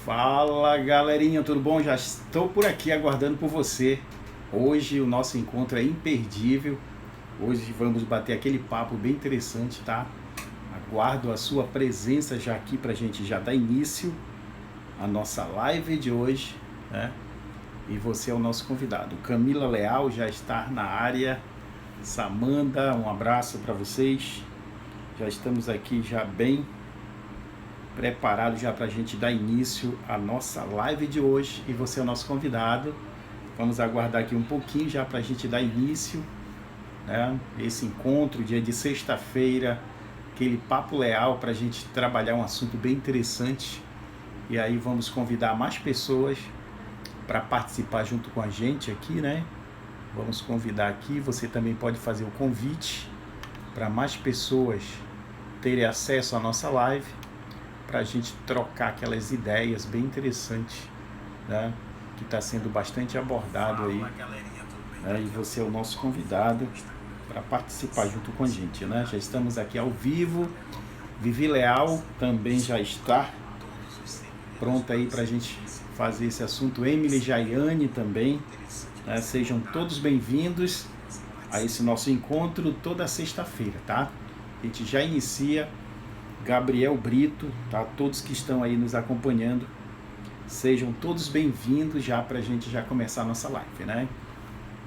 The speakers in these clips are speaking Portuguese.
Fala galerinha, tudo bom? Já estou por aqui aguardando por você. Hoje o nosso encontro é imperdível. Hoje vamos bater aquele papo bem interessante, tá? Aguardo a sua presença já aqui pra gente já dar início à nossa live de hoje, né? E você é o nosso convidado. Camila Leal já está na área. Samanda, um abraço para vocês. Já estamos aqui já bem preparados já para a gente dar início à nossa live de hoje. E você é o nosso convidado. Vamos aguardar aqui um pouquinho já para a gente dar início, né? Esse encontro, dia de sexta-feira, aquele papo leal para a gente trabalhar um assunto bem interessante. E aí vamos convidar mais pessoas para participar junto com a gente aqui, né? Vamos convidar aqui, você também pode fazer o convite para mais pessoas terem acesso à nossa live, para a gente trocar aquelas ideias bem interessantes, né? Que está sendo bastante abordado aí, né? E você é o nosso convidado para participar junto com a gente, né? Já estamos aqui ao vivo. Vivi Leal também já está pronta aí para a gente fazer esse assunto. Emily Jaiane também, né? Sejam todos bem-vindos a esse nosso encontro toda sexta-feira, tá? A gente já inicia. Gabriel Brito, tá? Todos que estão aí nos acompanhando, sejam todos bem-vindos já para a gente já começar a nossa live, né?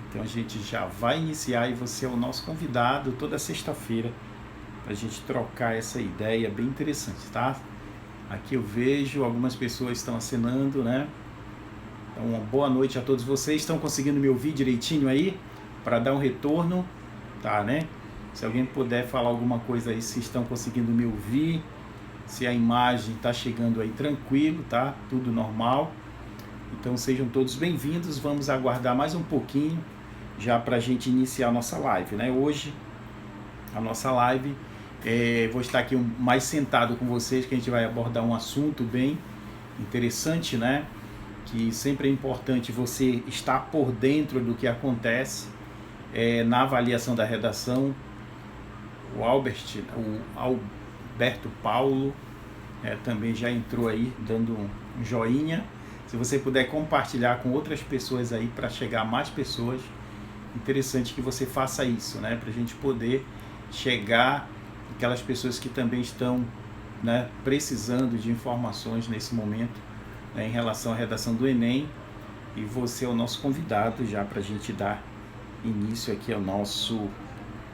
Então a gente já vai iniciar e você é o nosso convidado toda sexta-feira para a gente trocar essa ideia bem interessante, tá? Aqui eu vejo algumas pessoas estão acenando, né? Então uma boa noite a todos vocês. Estão conseguindo me ouvir direitinho aí para dar um retorno, tá, né? Se alguém puder falar alguma coisa aí, se estão conseguindo me ouvir, se a imagem está chegando aí tranquilo, tá? Tudo normal. Então sejam todos bem-vindos. Vamos aguardar mais um pouquinho já para a gente iniciar a nossa live, né? Hoje, a nossa live, vou estar aqui mais sentado com vocês, que a gente vai abordar um assunto bem interessante, né? Que sempre é importante você estar por dentro do que acontece na avaliação da redação. O Alberto Paulo também já entrou aí dando um joinha. Se você puder compartilhar com outras pessoas aí para chegar a mais pessoas, interessante que você faça isso, né? Para a gente poder chegar aquelas pessoas que também estão, né, precisando de informações nesse momento, né, em relação à redação do Enem. E você é o nosso convidado já para a gente dar início aqui ao nosso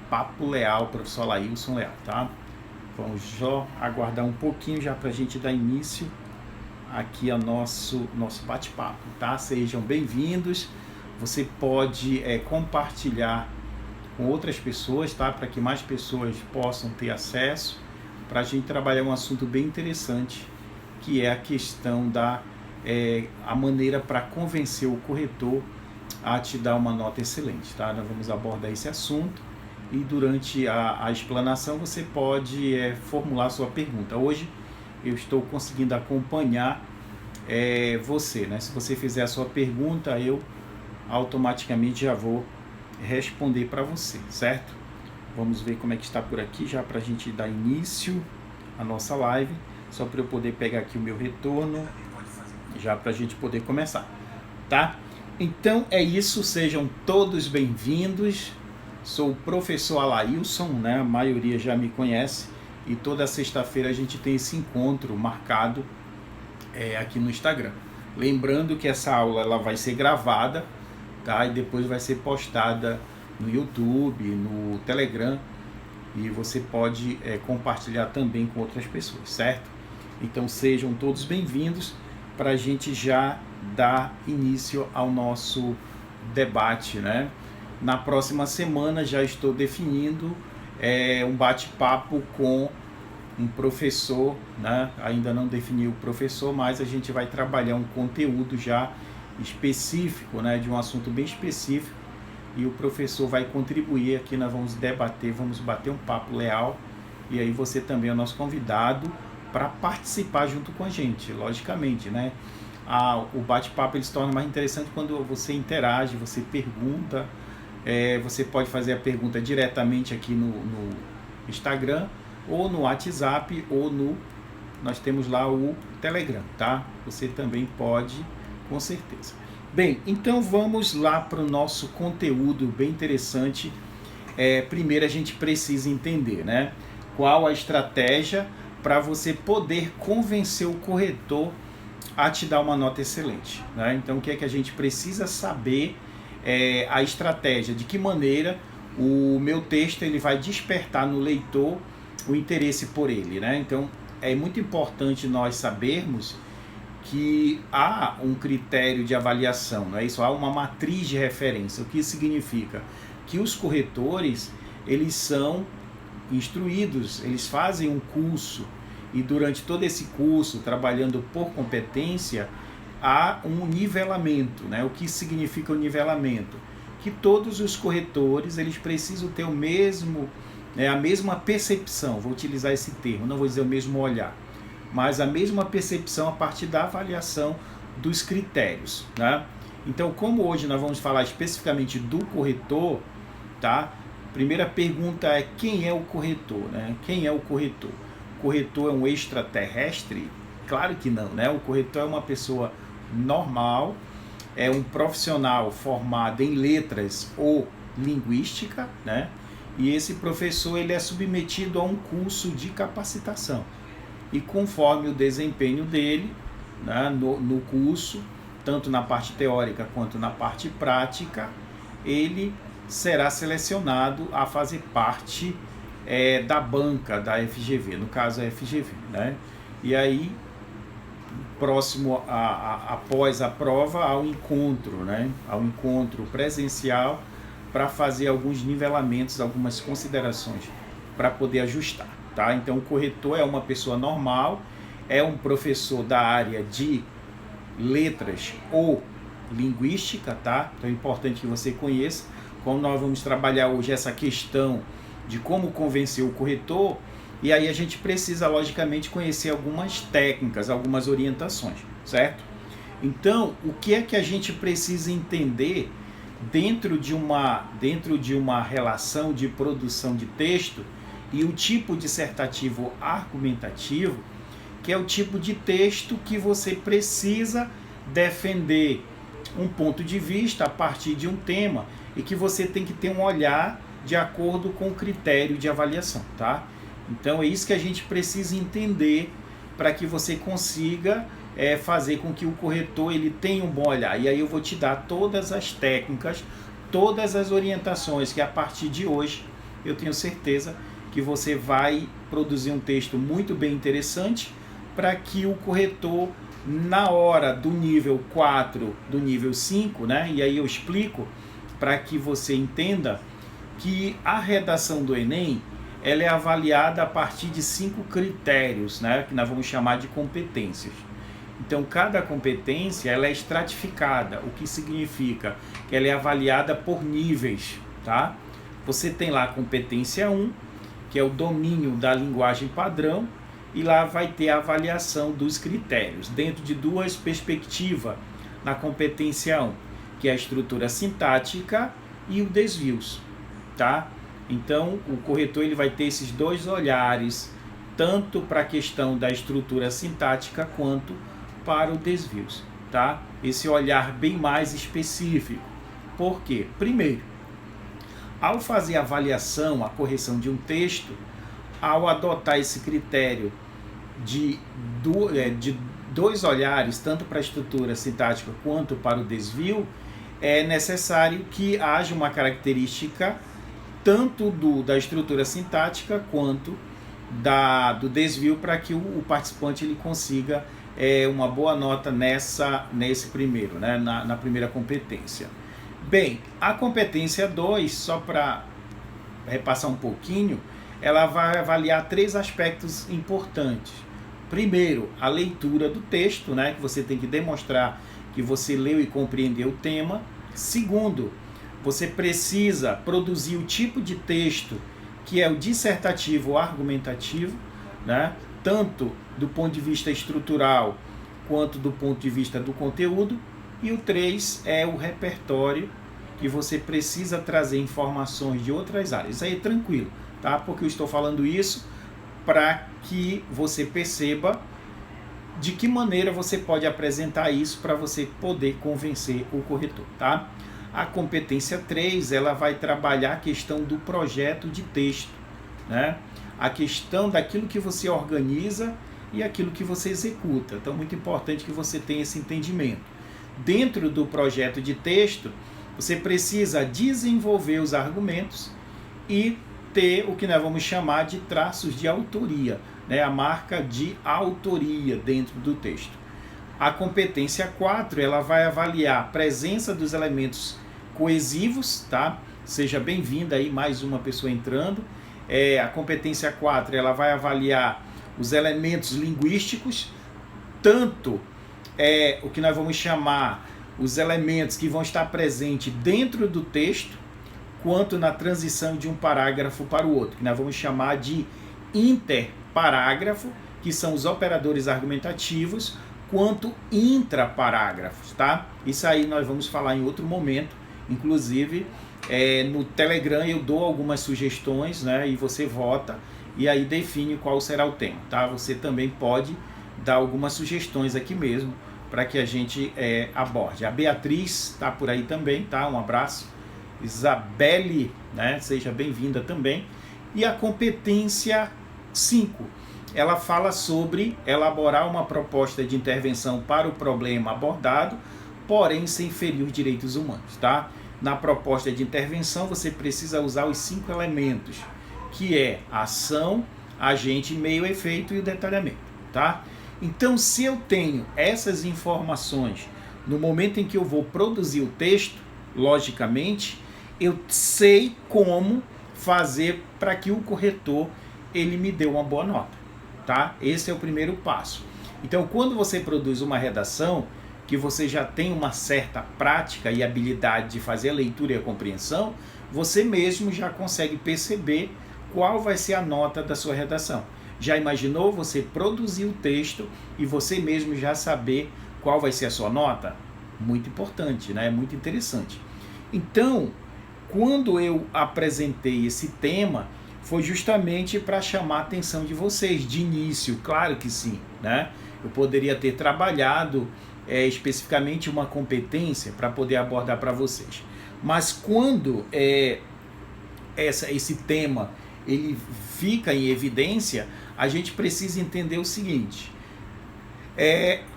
Papo Leal, professor Laílson Leal, tá? Vamos só aguardar um pouquinho já para a gente dar início aqui ao nosso bate-papo, tá? Sejam bem-vindos. Você pode compartilhar com outras pessoas, tá? Para que mais pessoas possam ter acesso, para a gente trabalhar um assunto bem interessante, que é a questão da a maneira para convencer o corretor a te dar uma nota excelente, tá? Nós vamos abordar esse assunto. E durante a explanação você pode formular sua pergunta. Hoje eu estou conseguindo acompanhar você, né? Se você fizer a sua pergunta, eu automaticamente já vou responder para você, certo? Vamos ver como é que está por aqui já para a gente dar início à nossa live. Só para eu poder pegar aqui o meu retorno, já para a gente poder começar, tá? Então é isso, sejam todos bem-vindos. Sou o professor Alailson, né? A maioria já me conhece, e toda sexta-feira a gente tem esse encontro marcado aqui no Instagram. Lembrando que essa aula ela vai ser gravada, tá? E depois vai ser postada no YouTube, no Telegram, e você pode compartilhar também com outras pessoas, certo? Então sejam todos bem-vindos para a gente já dar início ao nosso debate, né? Na próxima semana já estou definindo um bate-papo com um professor, né? Ainda não defini o professor, mas a gente vai trabalhar um conteúdo já específico, né? De um assunto bem específico, e o professor vai contribuir aqui, nós vamos debater, vamos bater um papo leal, e aí você também é o nosso convidado para participar junto com a gente, logicamente, né? O bate-papo ele se torna mais interessante quando você interage, você pergunta. Você pode fazer a pergunta diretamente aqui no Instagram, ou no WhatsApp, ou no nós temos lá o Telegram, tá? Você também pode, com certeza. Bem, então vamos lá para o nosso conteúdo bem interessante. Primeiro a gente precisa entender, né? Qual a estratégia para você poder convencer o corretor a te dar uma nota excelente, né? Então o que é que a gente precisa saber? A estratégia, de que maneira o meu texto ele vai despertar no leitor o interesse por ele, né? Então é muito importante nós sabermos que há um critério de avaliação, não é isso? Há uma matriz de referência. O que significa? Que os corretores, eles são instruídos, eles fazem um curso, e durante todo esse curso, trabalhando por competência, há um nivelamento, né? O que significa o nivelamento? Que todos os corretores, eles precisam ter o mesmo, a mesma percepção, vou utilizar esse termo, não vou dizer o mesmo olhar, mas a mesma percepção a partir da avaliação dos critérios, né? Então, como hoje nós vamos falar especificamente do corretor, tá? Primeira pergunta é: quem é o corretor, né? Quem é o corretor? O corretor é um extraterrestre? Claro que não, né? O corretor é uma pessoa normal, é um profissional formado em letras ou linguística, né? E esse professor ele é submetido a um curso de capacitação. E conforme o desempenho dele, né, no curso, tanto na parte teórica quanto na parte prática, ele será selecionado a fazer parte da banca da FGV, no caso a FGV, né? E aí, próximo após a prova, ao encontro, né? Ao encontro presencial, para fazer alguns nivelamentos, algumas considerações para poder ajustar, tá? Então o corretor é uma pessoa normal, é um professor da área de letras ou linguística, tá? Então é importante que você conheça. Como nós vamos trabalhar hoje essa questão de como convencer o corretor, e aí a gente precisa logicamente conhecer algumas técnicas, algumas orientações, certo? Então, o que é que a gente precisa entender dentro de uma relação de produção de texto e o tipo dissertativo argumentativo, que é o tipo de texto que você precisa defender um ponto de vista a partir de um tema e que você tem que ter um olhar de acordo com o critério de avaliação, tá? Então é isso que a gente precisa entender para que você consiga fazer com que o corretor ele tenha um bom olhar. E aí eu vou te dar todas as técnicas, todas as orientações que a partir de hoje eu tenho certeza que você vai produzir um texto muito bem interessante para que o corretor, na hora do nível 4, do nível 5, né? E aí eu explico para que você entenda que a redação do Enem ela é avaliada a partir de 5 critérios, né? Que nós vamos chamar de competências. Então, cada competência ela é estratificada, o que significa que ela é avaliada por níveis, tá? Você tem lá a competência 1, que é o domínio da linguagem padrão, e lá vai ter a avaliação dos critérios, dentro de duas perspectivas, na competência 1, que é a estrutura sintática e o desvios, tá? Então, o corretor ele vai ter esses dois olhares, tanto para a questão da estrutura sintática, quanto para o desvios, tá? Esse olhar bem mais específico. Por quê? Primeiro, ao fazer a avaliação, a correção de um texto, ao adotar esse critério de dois olhares, tanto para a estrutura sintática quanto para o desvio, é necessário que haja uma característica tanto da estrutura sintática quanto do desvio para que o participante ele consiga uma boa nota nesse primeiro, né, na primeira competência. Bem, a competência 2, só para repassar um pouquinho, ela vai avaliar 3 aspectos importantes. Primeiro, a leitura do texto, né, que você tem que demonstrar que você leu e compreendeu o tema. Segundo, você precisa produzir o tipo de texto que é o dissertativo argumentativo, né, tanto do ponto de vista estrutural quanto do ponto de vista do conteúdo. E o 3 é o repertório, que você precisa trazer informações de outras áreas. Isso aí é tranquilo, tá? Porque eu estou falando isso para que você perceba de que maneira você pode apresentar isso para você poder convencer o corretor, tá? A competência 3, ela vai trabalhar a questão do projeto de texto, né? A questão daquilo que você organiza e aquilo que você executa. Então, muito importante que você tenha esse entendimento. Dentro do projeto de texto, você precisa desenvolver os argumentos e ter o que nós vamos chamar de traços de autoria, né? A marca de autoria dentro do texto. A competência 4, ela vai avaliar a presença dos elementos coesivos, tá? Seja bem-vinda aí mais uma pessoa entrando. A competência 4, ela vai avaliar os elementos linguísticos, tanto o que nós vamos chamar os elementos que vão estar presentes dentro do texto, quanto na transição de um parágrafo para o outro, que nós vamos chamar de interparágrafo, que são os operadores argumentativos, quanto intraparágrafos, tá? Isso aí nós vamos falar em outro momento, inclusive no Telegram eu dou algumas sugestões, né? E você vota e aí define qual será o tema, tá? Você também pode dar algumas sugestões aqui mesmo para que a gente aborde. A Beatriz está por aí também, tá? Um abraço. Isabelle, né? Seja bem-vinda também. E a competência 5, ela fala sobre elaborar uma proposta de intervenção para o problema abordado, porém sem ferir os direitos humanos, tá? Na proposta de intervenção você precisa usar os 5 elementos, que é ação, agente, meio, efeito e o detalhamento, tá? Então, se eu tenho essas informações no momento em que eu vou produzir o texto, logicamente, eu sei como fazer para que o corretor ele me dê uma boa nota, tá? Esse é o primeiro passo. Então, quando você produz uma redação, que você já tem uma certa prática e habilidade de fazer a leitura e a compreensão, você mesmo já consegue perceber qual vai ser a nota da sua redação. Já imaginou você produzir o texto e você mesmo já saber qual vai ser a sua nota? Muito importante, né? Muito interessante. Então, quando eu apresentei esse tema, foi justamente para chamar a atenção de vocês, de início, claro que sim, né? Eu poderia ter trabalhado especificamente uma competência para poder abordar para vocês. Mas quando esse tema ele fica em evidência, a gente precisa entender o seguinte: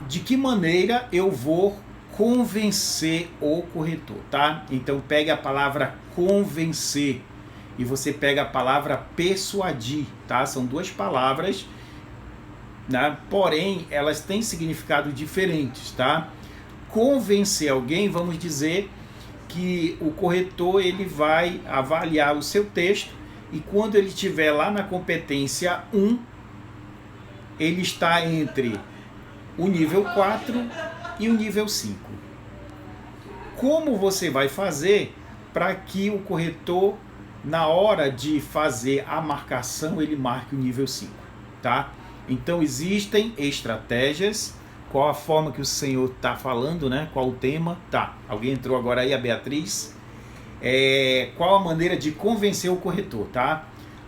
de que maneira eu vou convencer o corretor, tá? Então pegue a palavra convencer e você pega a palavra persuadir, tá? São duas palavras, né? Porém elas têm significados diferentes, tá? Convencer alguém, vamos dizer que o corretor ele vai avaliar o seu texto e quando ele estiver lá na competência 1, ele está entre o nível 4 e o nível 5. Como você vai fazer para que o corretor, na hora de fazer a marcação, ele marque o nível 5, tá? Então existem estratégias. Qual a forma que o senhor está falando, né? Qual o tema? Tá, alguém entrou agora aí, a Beatriz. Qual a maneira de convencer o corretor, tá?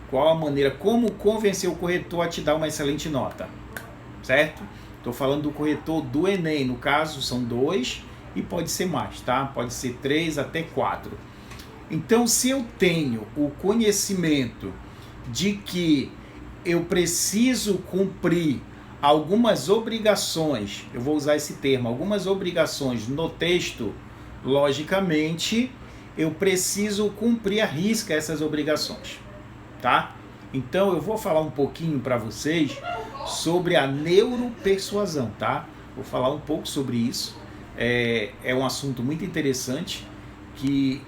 Qual a maneira, como convencer o corretor a te dar uma excelente nota, certo? Estou falando do corretor do Enem, no caso são 2 e pode ser mais, tá? Pode ser 3 até 4. Então, se eu tenho o conhecimento de que eu preciso cumprir algumas obrigações, eu vou usar esse termo, algumas obrigações no texto, logicamente, eu preciso cumprir à risca essas obrigações, tá? Então, eu vou falar um pouquinho para vocês sobre a neuropersuasão, tá? Vou falar um pouco sobre isso. É um assunto muito interessante que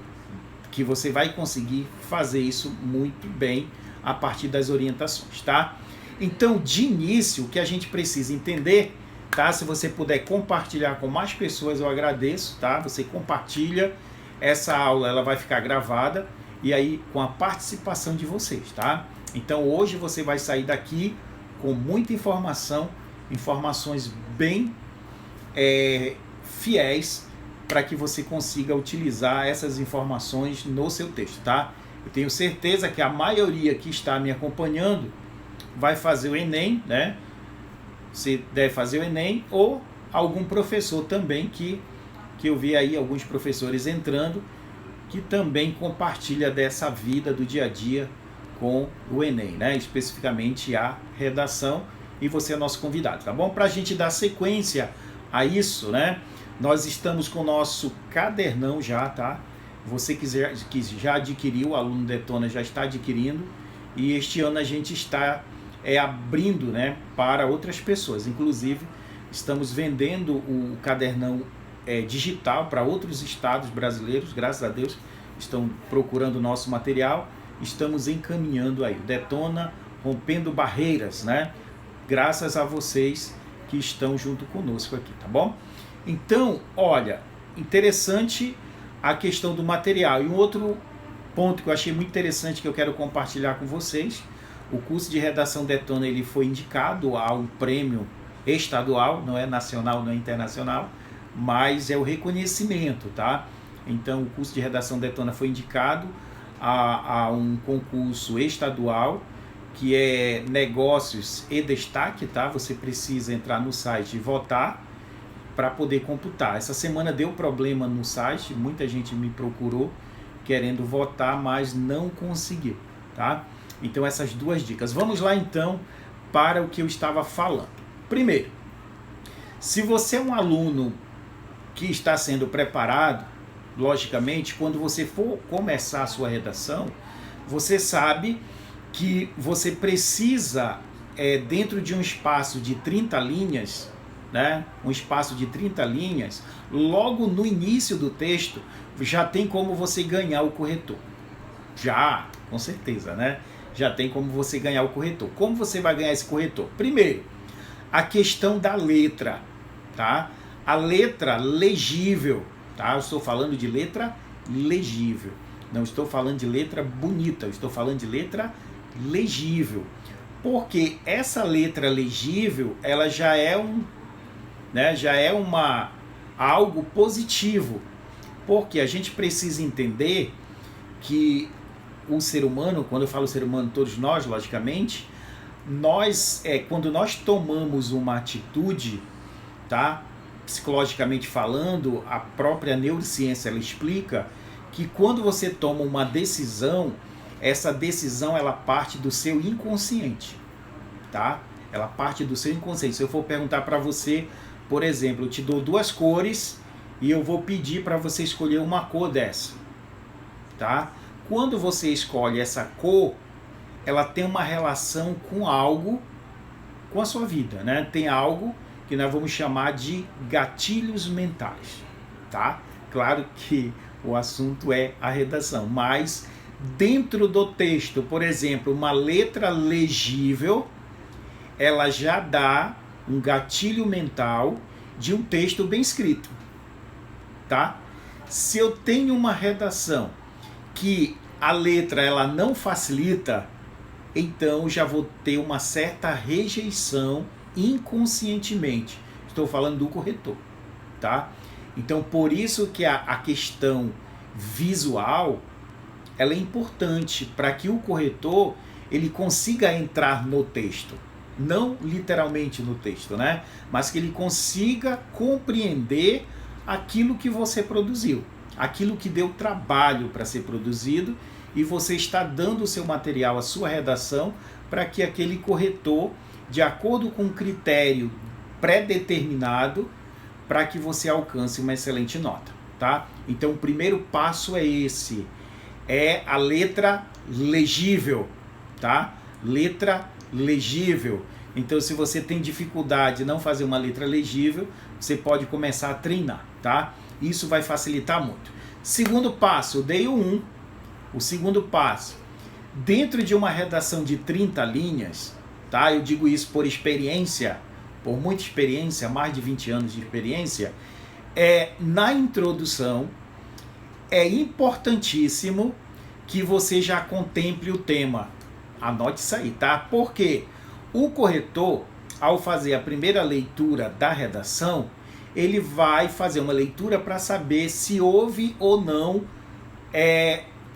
você vai conseguir fazer isso muito bem a partir das orientações, tá? Então, de início, o que a gente precisa entender, tá? Se você puder compartilhar com mais pessoas, eu agradeço, tá? Você compartilha, essa aula ela vai ficar gravada e aí com a participação de vocês, tá? Então, hoje você vai sair daqui com muita informação, informações bem fiéis para que você consiga utilizar essas informações no seu texto, tá? Eu tenho certeza que a maioria que está me acompanhando vai fazer o Enem, né? Você deve fazer o Enem, ou algum professor também que eu vi aí alguns professores entrando, que também compartilha dessa vida do dia a dia com o Enem, né? Especificamente a redação, e você é nosso convidado, tá bom? Para a gente dar sequência a isso, né? Nós estamos com o nosso cadernão já, tá? Você que já adquiriu, o aluno Detona já está adquirindo, e este ano a gente está abrindo, né, para outras pessoas. Inclusive, estamos vendendo o cadernão digital para outros estados brasileiros, graças a Deus, estão procurando o nosso material, estamos encaminhando aí, Detona Rompendo Barreiras, né? Graças a vocês que estão junto conosco aqui, tá bom? Então, olha, interessante a questão do material. E um outro ponto que eu achei muito interessante que eu quero compartilhar com vocês, o curso de redação Detona, ele foi indicado a um prêmio estadual, não é nacional, não é internacional, mas é o reconhecimento, tá? Então, o curso de redação Detona foi indicado a um concurso estadual, que é Negócios e Destaque, tá? Você precisa entrar no site e votar para poder computar. Essa semana deu problema no site, muita gente me procurou querendo votar, mas não conseguiu, tá? Então, essas duas dicas. Vamos lá, então, para o que eu estava falando. Primeiro, se você é um aluno que está sendo preparado, logicamente, quando você for começar a sua redação, você sabe que você precisa, dentro de um espaço de 30 linhas, né, um espaço de 30 linhas, logo no início do texto, já tem como você ganhar o corretor. Já, com certeza, né? Já tem como você ganhar o corretor. Como você vai ganhar esse corretor? Primeiro, a questão da letra, tá? A letra legível, tá? Eu estou falando de letra legível. Não estou falando de letra bonita, eu estou falando de letra legível. Porque essa letra legível, ela já é algo positivo. Porque a gente precisa entender que o ser humano, quando eu falo ser humano, todos nós, logicamente, quando nós tomamos uma atitude, tá? Psicologicamente falando, a própria neurociência ela explica que quando você toma uma decisão, essa decisão ela parte do seu inconsciente, tá? Ela parte do seu inconsciente. Se eu for perguntar para você, por exemplo, eu te dou duas cores e eu vou pedir para você escolher uma cor dessa, tá? Quando você escolhe essa cor, ela tem uma relação com algo, com a sua vida, né? Tem algo que nós vamos chamar de gatilhos mentais, tá? Claro que o assunto é a redação, mas dentro do texto, por exemplo, uma letra legível, ela já dá um gatilho mental de um texto bem escrito, tá? Se eu tenho uma redação que a letra ela não facilita, então já vou ter uma certa rejeição inconscientemente. Estou falando do corretor, tá? Então, por isso que a questão visual ela é importante para que o corretor ele consiga entrar no texto, não literalmente no texto, né? Mas que ele consiga compreender aquilo que você produziu, aquilo que deu trabalho para ser produzido, e você está dando o seu material, a sua redação, para que aquele corretor, de acordo com um critério pré-determinado, para que você alcance uma excelente nota, tá? Então, o primeiro passo é esse, é a letra legível, tá? Letra legível. Então, se você tem dificuldade de não fazer uma letra legível, você pode começar a treinar, tá? Isso vai facilitar muito. Segundo passo, eu dei o 1. O segundo passo, dentro de uma redação de 30 linhas, tá? Eu digo isso por experiência, por muita experiência, mais de 20 anos de experiência, na introdução, é importantíssimo que você já contemple o tema. Anote isso aí, tá? Porque o corretor, ao fazer a primeira leitura da redação, ele vai fazer uma leitura para saber se houve ou não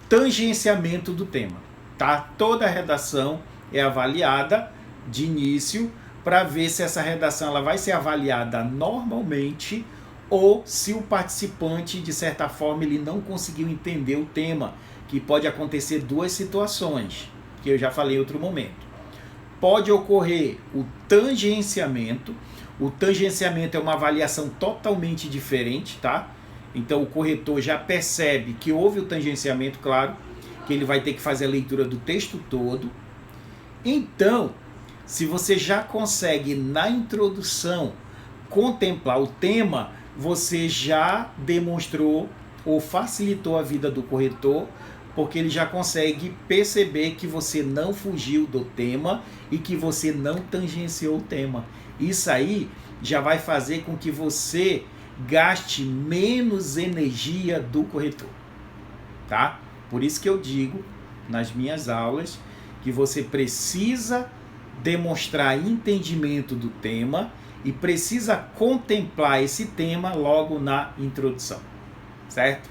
tangenciamento do tema, tá? Toda a redação é avaliada de início para ver se essa redação ela vai ser avaliada normalmente ou se o participante, de certa forma, ele não conseguiu entender o tema, que pode acontecer duas situações, que eu já falei em outro momento. Pode ocorrer o tangenciamento. O tangenciamento é uma avaliação totalmente diferente, tá? Então o corretor já percebe que houve o tangenciamento, claro, que ele vai ter que fazer a leitura do texto todo. Então, se você já consegue na introdução contemplar o tema, você já demonstrou ou facilitou a vida do corretor, porque ele já consegue perceber que você não fugiu do tema e que você não tangenciou o tema. Isso aí já vai fazer com que você gaste menos energia do corretor, tá? Por isso que eu digo nas minhas aulas que você precisa demonstrar entendimento do tema e precisa contemplar esse tema logo na introdução, certo?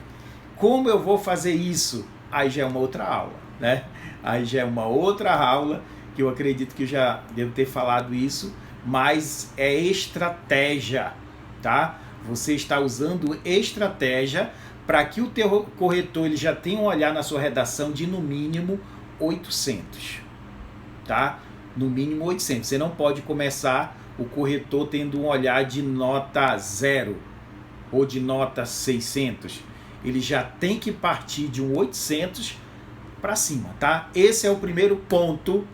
Como eu vou fazer isso? Aí já é uma outra aula, né? Aí já é uma outra aula, que eu acredito que eu já devo ter falado isso, mas é estratégia, tá? Você está usando estratégia para que o teu corretor ele já tenha um olhar na sua redação de no mínimo 800, tá? No mínimo 800. Você não pode começar o corretor tendo um olhar de nota 0 ou de nota 600. Ele já tem que partir de um 800 para cima, tá? Esse é o primeiro ponto,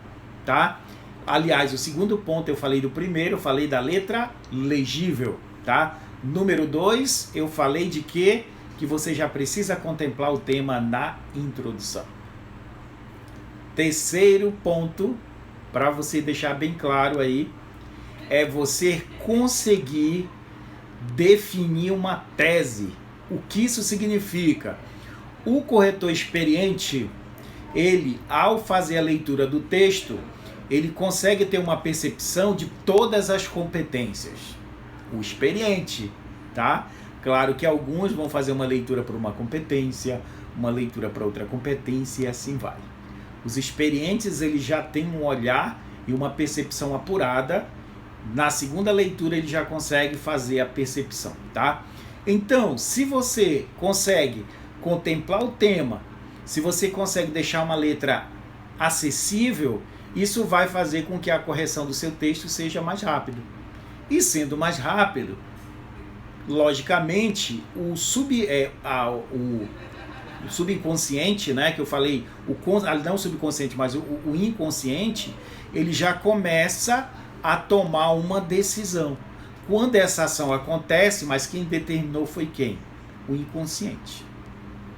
tá? Aliás, o segundo ponto eu falei do primeiro, eu falei da letra legível, tá? Número 2, eu falei de que você já precisa contemplar o tema na introdução. Terceiro ponto, para você deixar bem claro aí, é você conseguir definir uma tese. O que isso significa? O corretor experiente, ele, ao fazer a leitura do texto, ele consegue ter uma percepção de todas as competências. O experiente, tá? Claro que alguns vão fazer uma leitura para uma competência, uma leitura para outra competência e assim vai. Os experientes, eles já têm um olhar e uma percepção apurada. Na segunda leitura, ele já consegue fazer a percepção, tá? Então, se você consegue contemplar o tema, se você consegue deixar uma letra acessível, isso vai fazer com que a correção do seu texto seja mais rápido. E sendo mais rápido, logicamente, o subconsciente, né, que eu falei, não o subconsciente, mas o inconsciente, ele já começa a tomar uma decisão. Quando essa ação acontece, mas quem determinou foi quem? O inconsciente,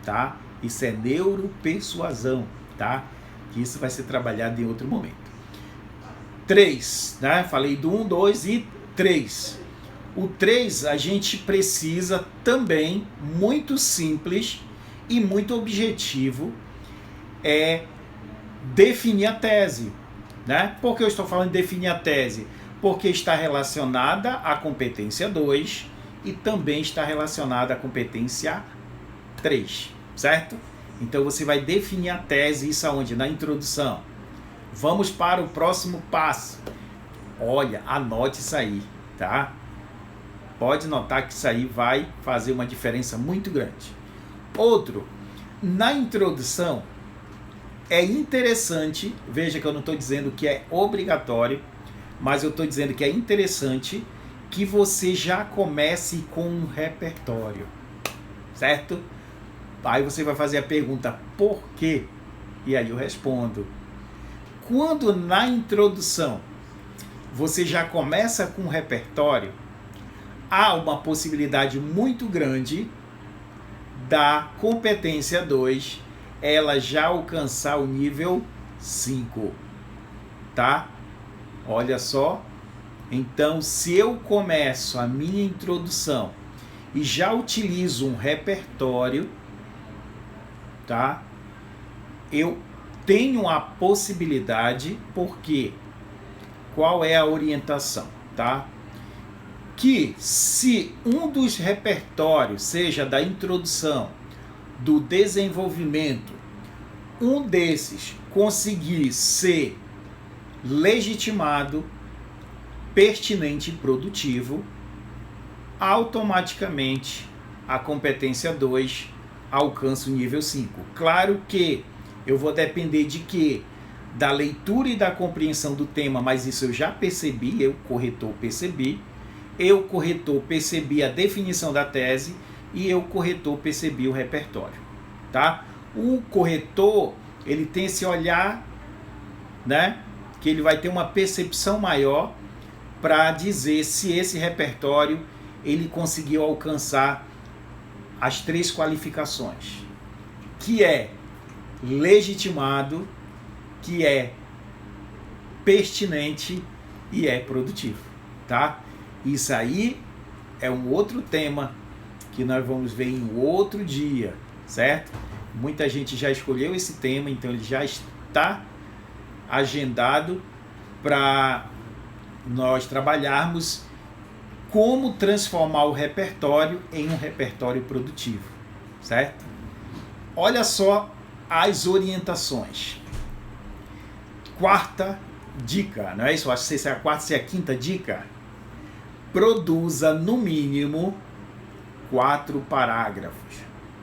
tá? Isso é neuropersuasão, tá? Que isso vai ser trabalhado em outro momento. 3, né? Falei do 1, 2 e 3. O 3 a gente precisa também, muito simples e muito objetivo, é definir a tese, né? Por que eu estou falando de definir a tese? Porque está relacionada à competência 2 e também está relacionada à competência 3, certo? Então você vai definir a tese, isso aonde? Na introdução. Vamos para o próximo passo. Olha, anote isso aí, tá? Pode notar que isso aí vai fazer uma diferença muito grande. Outro, na introdução, é interessante, veja que eu não estou dizendo que é obrigatório, mas eu estou dizendo que é interessante que você já comece com um repertório, certo? Aí você vai fazer a pergunta, por quê? E aí eu respondo. Quando na introdução você já começa com um repertório, há uma possibilidade muito grande da competência 2 ela já alcançar o nível 5, tá? Olha só, então se eu começo a minha introdução e já utilizo um repertório, tá? Eu tenho a possibilidade, porque qual é a orientação, tá? Que se um dos repertórios, seja da introdução, do desenvolvimento, um desses conseguir ser legitimado, pertinente e produtivo, automaticamente a competência 2 alcança o nível 5. Claro que eu vou depender de quê? Da leitura e da compreensão do tema, mas isso eu já percebi, eu, corretor, percebi. Eu, corretor, percebi a definição da tese e eu, corretor, percebi o repertório, tá? O corretor, ele tem esse olhar, né, que ele vai ter uma percepção maior para dizer se esse repertório ele conseguiu alcançar as 3 qualificações, que é legitimado, que é pertinente e é produtivo, tá? Isso aí é um outro tema que nós vamos ver em outro dia, certo? Muita gente já escolheu esse tema, então ele já está agendado para nós trabalharmos como transformar o repertório em um repertório produtivo, certo? Olha só as orientações. Quarta dica, não é isso? Acho que se é a quarta, se é a quinta dica. Produza no mínimo 4 parágrafos.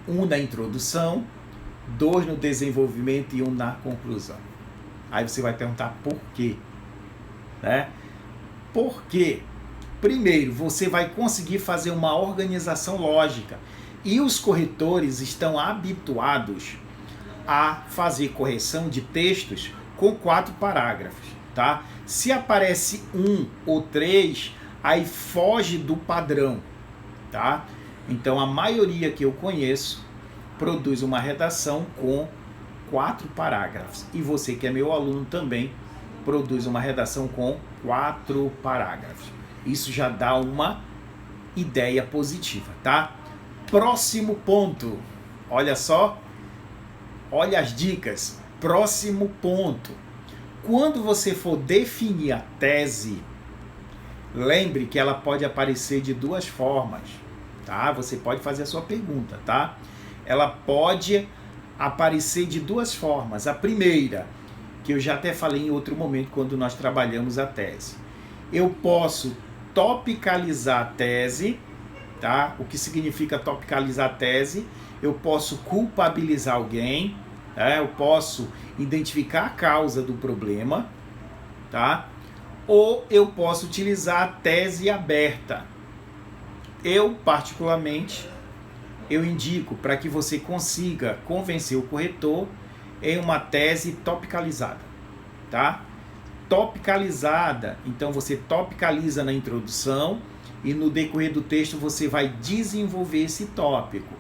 1 na introdução, 2 no desenvolvimento e 1 na conclusão. Aí você vai perguntar por quê, né? Por quê? Primeiro, você vai conseguir fazer uma organização lógica. E os corretores estão habituados a fazer correção de textos com 4 parágrafos, tá? Se aparece 1 ou 3, aí foge do padrão, tá? Então, a maioria que eu conheço produz uma redação com 4 parágrafos. E você que é meu aluno também produz uma redação com 4 parágrafos. Isso já dá uma ideia positiva, tá? Próximo ponto. Olha só. Olha as dicas. Próximo ponto. Quando você for definir a tese, lembre que ela pode aparecer de 2 formas, tá? Você pode fazer a sua pergunta, tá? Ela pode aparecer de 2 formas. A primeira, que eu já até falei em outro momento quando nós trabalhamos a tese. Eu posso topicalizar a tese, tá? O que significa topicalizar a tese? Eu posso culpabilizar alguém, tá? Eu posso identificar a causa do problema, tá? Ou eu posso utilizar a tese aberta. Eu, particularmente, eu indico para que você consiga convencer o corretor em uma tese topicalizada, tá? Topicalizada, então você topicaliza na introdução e no decorrer do texto você vai desenvolver esse tópico.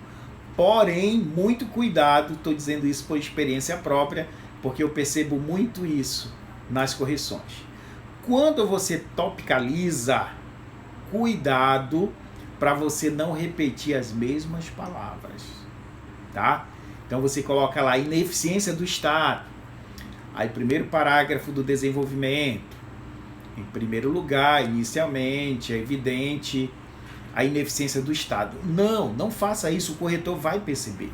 Porém, muito cuidado, estou dizendo isso por experiência própria, porque eu percebo muito isso nas correções. Quando você topicaliza, cuidado para você não repetir as mesmas palavras, tá? Então você coloca lá ineficiência do Estado. Aí primeiro parágrafo do desenvolvimento. Em primeiro lugar, inicialmente, é evidente a ineficiência do Estado. Não faça isso, o corretor vai perceber,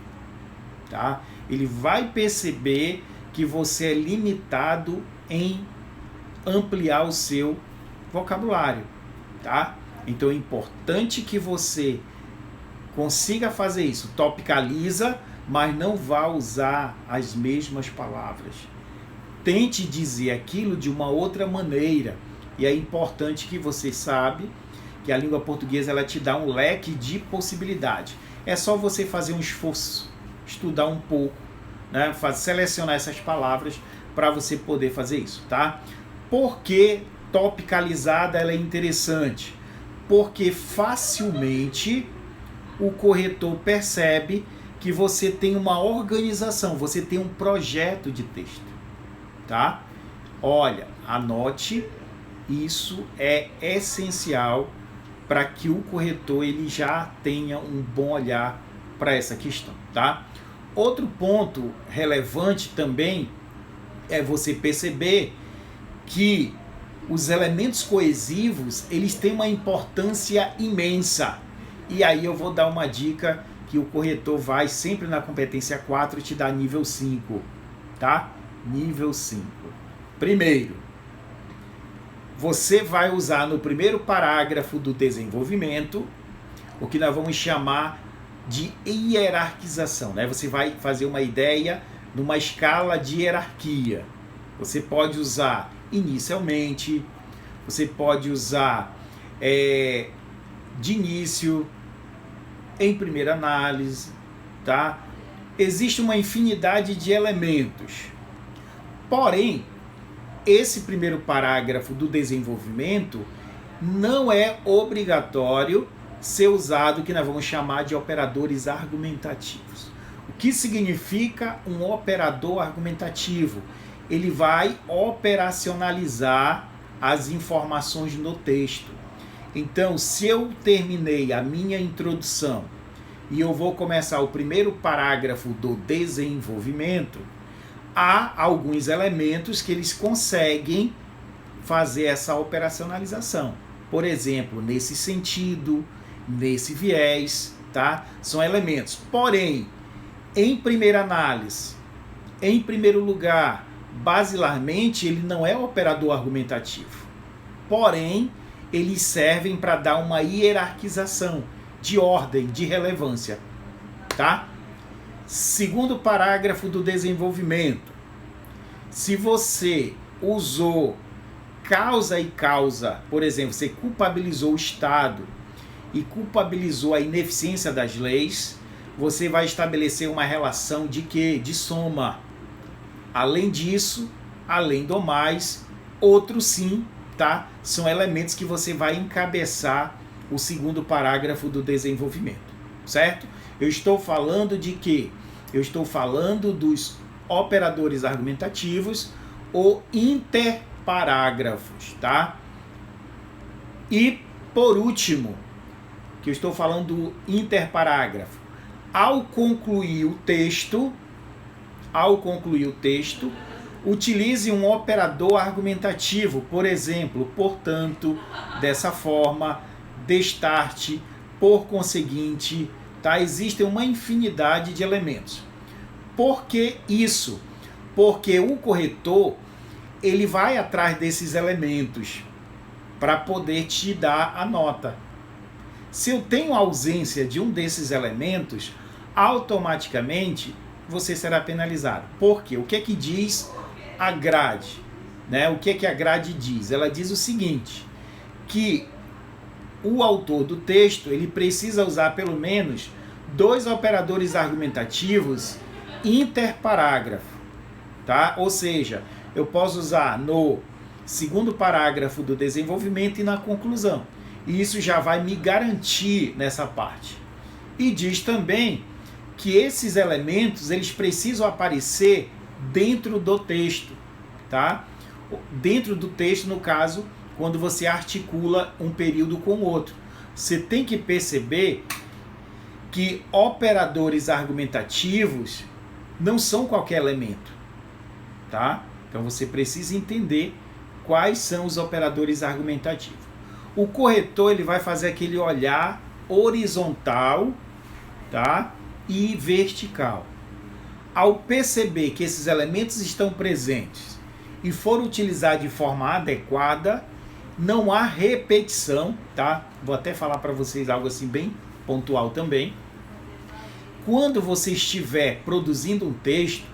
tá? Ele vai perceber que você é limitado em ampliar o seu vocabulário, tá? Então é importante que você consiga fazer isso, topicaliza, mas não vá usar as mesmas palavras. Tente dizer aquilo de uma outra maneira. E é importante que você sabe que a língua portuguesa ela te dá um leque de possibilidade. É só você fazer um esforço, estudar um pouco, né? Selecionar essas palavras para você poder fazer isso, tá? Por que topicalizada ela é interessante? Porque facilmente o corretor percebe que você tem uma organização, você tem um projeto de texto, tá? Olha, anote, isso é essencial para que o corretor ele já tenha um bom olhar para essa questão, tá? Outro ponto relevante também é você perceber que os elementos coesivos, eles têm uma importância imensa. E aí eu vou dar uma dica que o corretor vai sempre na competência 4 te dar nível 5, tá? Nível 5. Primeiro, você vai usar no primeiro parágrafo do desenvolvimento o que nós vamos chamar de hierarquização, né? Você vai fazer uma ideia numa escala de hierarquia. Você pode usar inicialmente, você pode usar de início, em primeira análise, tá? Existe uma infinidade de elementos. Porém, esse primeiro parágrafo do desenvolvimento não é obrigatório ser usado o que nós vamos chamar de operadores argumentativos. O que significa um operador argumentativo? Ele vai operacionalizar as informações no texto. Então, se eu terminei a minha introdução e eu vou começar o primeiro parágrafo do desenvolvimento, há alguns elementos que eles conseguem fazer essa operacionalização. Por exemplo, nesse sentido, nesse viés, tá? São elementos. Porém, em primeira análise, em primeiro lugar, basilarmente, ele não é operador argumentativo. Porém, eles servem para dar uma hierarquização de ordem, de relevância, tá? Segundo parágrafo do desenvolvimento. Se você usou causa e causa, por exemplo, você culpabilizou o Estado e culpabilizou a ineficiência das leis, você vai estabelecer uma relação de quê? De soma. Além disso, além do mais, outro sim, tá? São elementos que você vai encabeçar o segundo parágrafo do desenvolvimento, certo? Eu estou falando de quê? Eu estou falando dos operadores argumentativos ou interparágrafos, tá? E, por último, que eu estou falando do interparágrafo. Ao concluir o texto, utilize um operador argumentativo, por exemplo, portanto, dessa forma, destarte, por conseguinte, tá? Existem uma infinidade de elementos. Por que isso? Porque o corretor, ele vai atrás desses elementos para poder te dar a nota. Se eu tenho ausência de um desses elementos, automaticamente você será penalizado. Por quê? O que é que diz a grade? Né? O que é que a grade diz? Ela diz o seguinte, que o autor do texto ele precisa usar pelo menos 2 operadores argumentativos interparágrafo, tá? Ou seja, eu posso usar no segundo parágrafo do desenvolvimento e na conclusão. E isso já vai me garantir nessa parte. E diz também que esses elementos eles precisam aparecer dentro do texto, tá? Dentro do texto, no caso, quando você articula um período com o outro. Você tem que perceber que operadores argumentativos não são qualquer elemento, tá? Então você precisa entender quais são os operadores argumentativos. O corretor ele vai fazer aquele olhar horizontal, tá? E vertical. Ao perceber que esses elementos estão presentes e for utilizar de forma adequada, não há repetição, tá? Vou até falar para vocês algo assim bem pontual também. Quando você estiver produzindo um texto,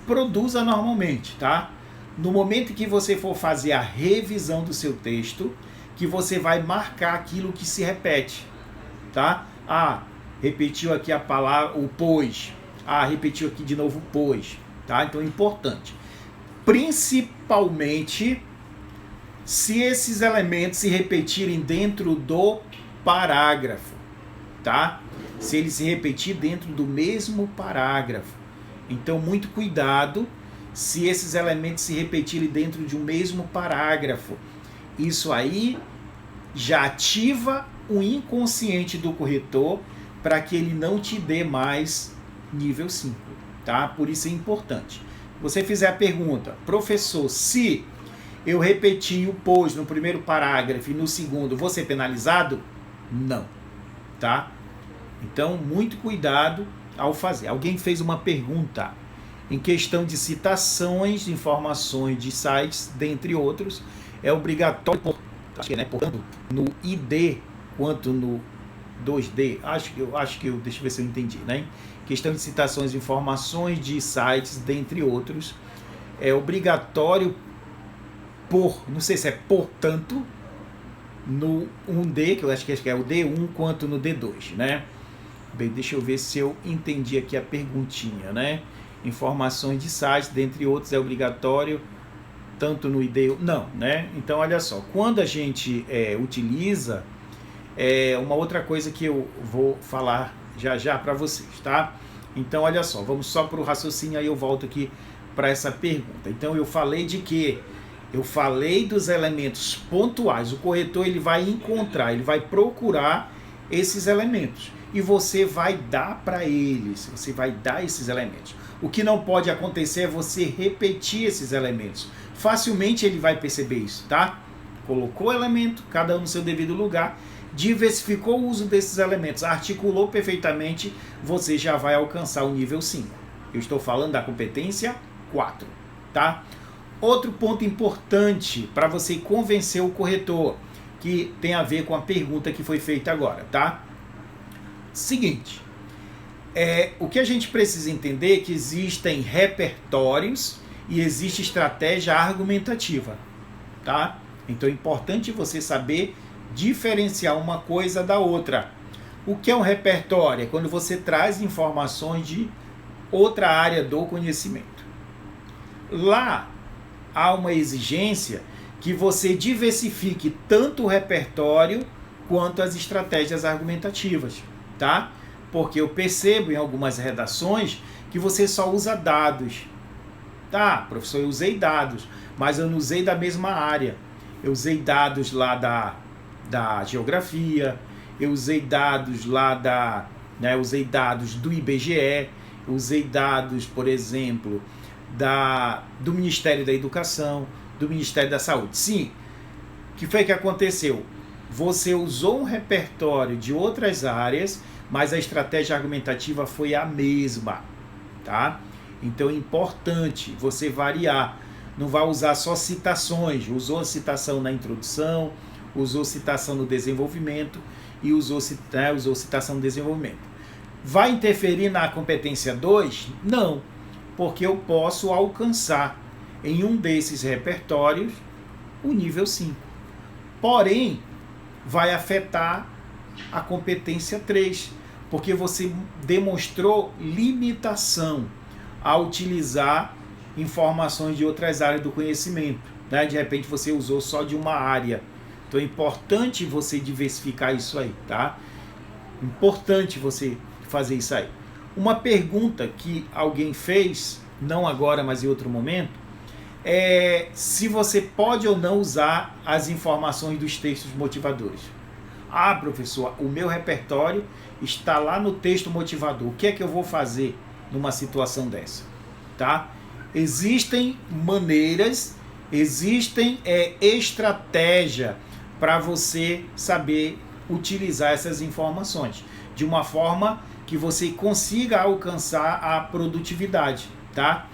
produza normalmente, tá? No momento que você for fazer a revisão do seu texto, que você vai marcar aquilo que se repete, tá? Ah, repetiu aqui a palavra, o pois. Ah, repetiu aqui de novo o pois, tá? Então é importante. Principalmente se esses elementos se repetirem dentro do parágrafo, tá? Se ele se repetir dentro do mesmo parágrafo. Então, muito cuidado se esses elementos se repetirem dentro de um mesmo parágrafo. Isso aí já ativa o inconsciente do corretor para que ele não te dê mais nível 5, tá? Por isso é importante. Você fizer a pergunta, professor, se eu repetir o pois no primeiro parágrafo e no segundo, vou ser penalizado? Não, tá? Então, muito cuidado ao fazer. Alguém fez uma pergunta em questão de citações, informações de sites, dentre outros. é obrigatório, acho que, né, portanto, no ID quanto no 2D, deixa eu ver se eu entendi, né? Questão de citações e informações de sites, dentre outros, é obrigatório não sei se é portanto, no 1D, que eu acho que é o D1, quanto no D2, né? Bem, deixa eu ver se eu entendi aqui a perguntinha, né? Informações de sites, dentre outros, é obrigatório tanto no ID, não, né? Então, olha só, quando a gente utiliza, uma outra coisa que eu vou falar já para vocês, tá? Então, olha só, vamos só para o raciocínio, aí eu volto aqui para essa pergunta. Então, eu falei de quê? Eu falei dos elementos pontuais. O corretor ele vai encontrar, ele vai procurar esses elementos e você vai dar para eles, você vai dar esses elementos. O que não pode acontecer é você repetir esses elementos. Facilmente ele vai perceber isso, tá? Colocou o elemento, cada um no seu devido lugar, diversificou o uso desses elementos, articulou perfeitamente, você já vai alcançar o nível 5. Eu estou falando da competência 4, tá? Outro ponto importante para você convencer o corretor, que tem a ver com a pergunta que foi feita agora, tá? Seguinte, o que a gente precisa entender é que existem repertórios e existe estratégia argumentativa, tá? Então é importante você saber diferenciar uma coisa da outra. O que é um repertório? É quando você traz informações de outra área do conhecimento. Lá há uma exigência que você diversifique tanto o repertório quanto as estratégias argumentativas, tá? Porque eu percebo em algumas redações que você só usa dados. Tá, professor, eu usei dados, mas eu não usei da mesma área. Eu usei dados lá da geografia, eu usei dados lá eu usei dados do IBGE, eu usei dados, por exemplo, do Ministério da Educação, do Ministério da Saúde. Sim, o que foi que aconteceu? Você usou um repertório de outras áreas, mas a estratégia argumentativa foi a mesma, tá? Então é importante você variar. Não vai usar só citações. Usou a citação na introdução, usou citação no desenvolvimento e usou citação no desenvolvimento. Vai interferir na competência 2? Não, porque eu posso alcançar em um desses repertórios o nível 5. Porém, vai afetar a competência 3, porque você demonstrou limitação a utilizar informações de outras áreas do conhecimento, né? De repente você usou só de uma área. Então é importante você diversificar isso aí, tá? Importante você fazer isso aí. Uma pergunta que alguém fez, não agora, mas em outro momento, é se você pode ou não usar as informações dos textos motivadores. Ah, professor, o meu repertório está lá no texto motivador. O que é que eu vou fazer numa situação dessa? Tá? Existem maneiras, existem estratégia para você saber utilizar essas informações de uma forma que você consiga alcançar a produtividade, tá?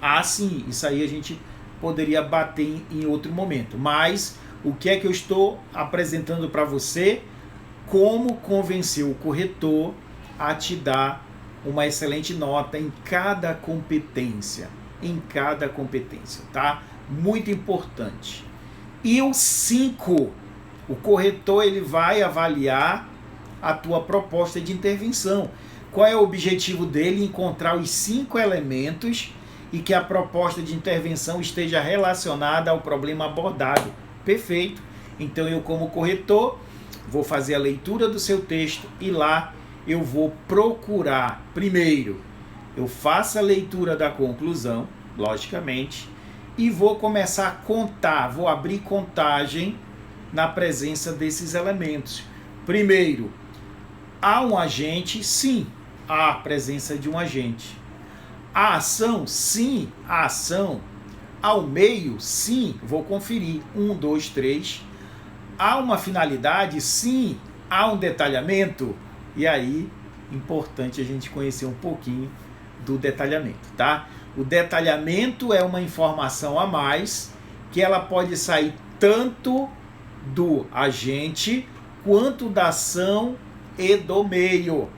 Ah, sim, isso aí a gente poderia bater em outro momento, mas o que é que eu estou apresentando para você? Como convencer o corretor a te dar uma excelente nota em cada competência, tá? Muito importante. E o 5, o corretor ele vai avaliar a tua proposta de intervenção. Qual é o objetivo dele? Encontrar os 5 elementos e que a proposta de intervenção esteja relacionada ao problema abordado. Perfeito. Então eu, como corretor, vou fazer a leitura do seu texto e lá eu vou procurar, primeiro, eu faço a leitura da conclusão, logicamente, e vou começar a contar, vou abrir contagem na presença desses elementos. Primeiro, há um agente? Sim, há a presença de um agente. A ação? Sim, a ação. Ao meio? Sim, vou conferir. 1, 2, 3. Há uma finalidade? Sim. Há um detalhamento? E aí, importante a gente conhecer um pouquinho do detalhamento, tá? O detalhamento é uma informação a mais que ela pode sair tanto do agente quanto da ação e do meio.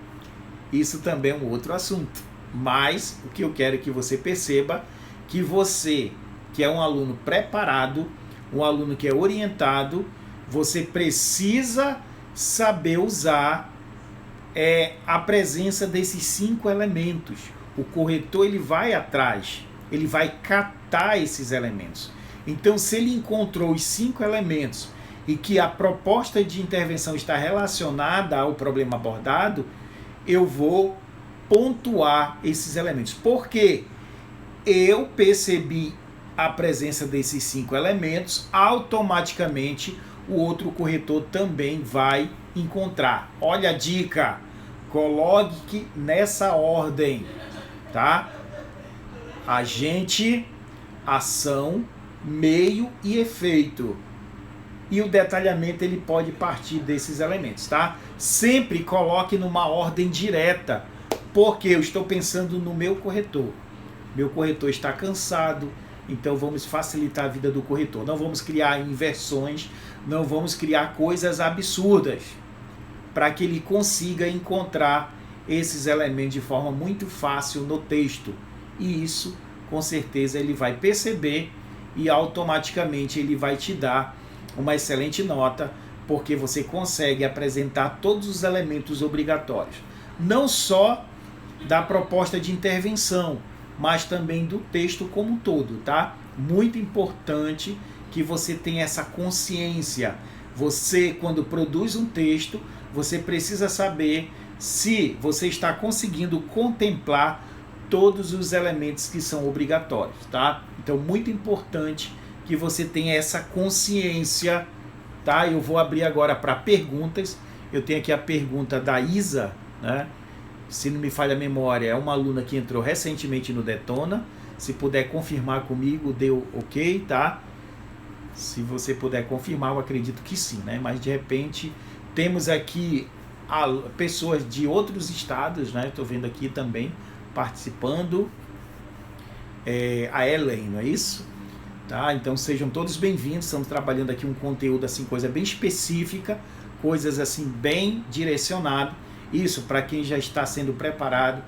Isso também é um outro assunto. Mas o que eu quero que você perceba, que você, que é um aluno preparado, um aluno que é orientado, você precisa saber usar a presença desses 5 elementos. O corretor, ele vai atrás, ele vai catar esses elementos. Então, se ele encontrou os 5 elementos e que a proposta de intervenção está relacionada ao problema abordado, eu vou pontuar esses elementos. Porque eu percebi a presença desses 5 elementos, automaticamente o outro corretor também vai encontrar. Olha a dica, coloque nessa ordem, tá? Agente, ação, meio e efeito. E o detalhamento ele pode partir desses elementos, tá? Sempre coloque numa ordem direta, porque eu estou pensando no meu corretor. Meu corretor está cansado, então vamos facilitar a vida do corretor. Não vamos criar inversões, não vamos criar coisas absurdas, para que ele consiga encontrar esses elementos de forma muito fácil no texto. E isso, com certeza, ele vai perceber e automaticamente ele vai te dar uma excelente nota, porque você consegue apresentar todos os elementos obrigatórios. Não só da proposta de intervenção, mas também do texto como um todo, tá? Muito importante que você tenha essa consciência. Você, quando produz um texto, você precisa saber se você está conseguindo contemplar todos os elementos que são obrigatórios, tá? Então, muito importante que você tenha essa consciência, tá? Eu vou abrir agora para perguntas. Eu tenho aqui a pergunta da Isa, né? Se não me falha a memória, é uma aluna que entrou recentemente no Detona. Se puder confirmar comigo, deu ok, tá? Se você puder confirmar, eu acredito que sim, né? Mas de repente temos aqui pessoas de outros estados, né? Estou vendo aqui também participando. A Ellen, não é isso? Tá? Então sejam todos bem-vindos. Estamos trabalhando aqui um conteúdo assim, coisa bem específica, coisas assim bem direcionado. Isso para quem já está sendo preparado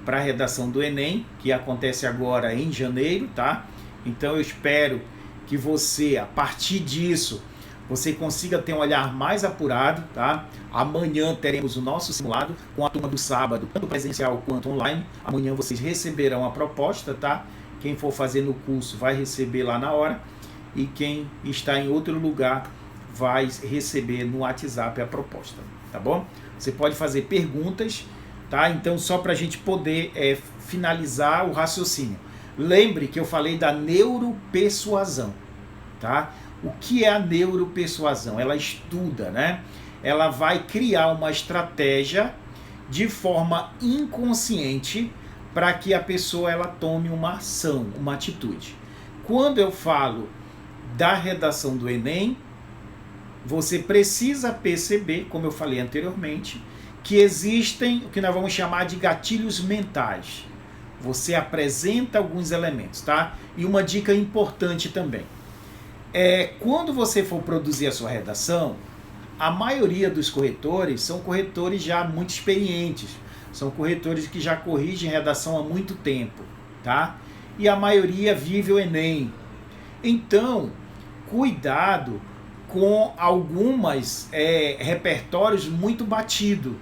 para a redação do Enem, que acontece agora em janeiro, tá? Então eu espero que você, a partir disso, você consiga ter um olhar mais apurado, tá? Amanhã teremos o nosso simulado com a turma do sábado, tanto presencial quanto online. Amanhã vocês receberão a proposta, tá? Quem for fazer no curso vai receber lá na hora, e quem está em outro lugar vai receber no WhatsApp a proposta, tá bom? Você pode fazer perguntas, tá? Então, só para a gente poder finalizar o raciocínio. Lembre que eu falei da neuropersuasão, tá? O que é a neuropersuasão? Ela estuda, né? Ela vai criar uma estratégia de forma inconsciente para que a pessoa ela tome uma ação, uma atitude. Quando eu falo da redação do Enem, você precisa perceber, como eu falei anteriormente, que existem o que nós vamos chamar de gatilhos mentais. Você apresenta alguns elementos, tá? E uma dica importante também. Quando você for produzir a sua redação, a maioria dos corretores são corretores já muito experientes. São corretores que já corrigem redação há muito tempo, tá? E a maioria vive o Enem. Então, cuidado com algumas repertórios muito batido,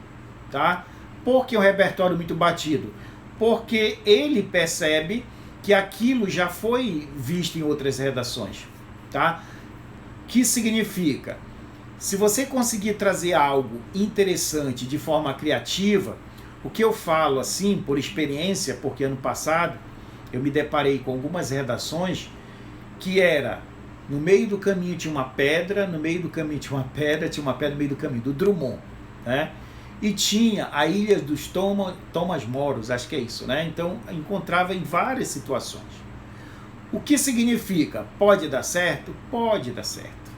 tá? Por que um repertório muito batido? Porque ele percebe que aquilo já foi visto em outras redações, tá? Que significa, se você conseguir trazer algo interessante de forma criativa, o que eu falo assim, por experiência, porque ano passado eu me deparei com algumas redações que era, no meio do caminho tinha uma pedra, no meio do caminho tinha uma pedra, tinha uma pedra no meio do caminho, do Drummond, né? E tinha a Ilha dos Thomas Moros, acho que é isso, né? Então, encontrava em várias situações. O que significa? Pode dar certo? Pode dar certo.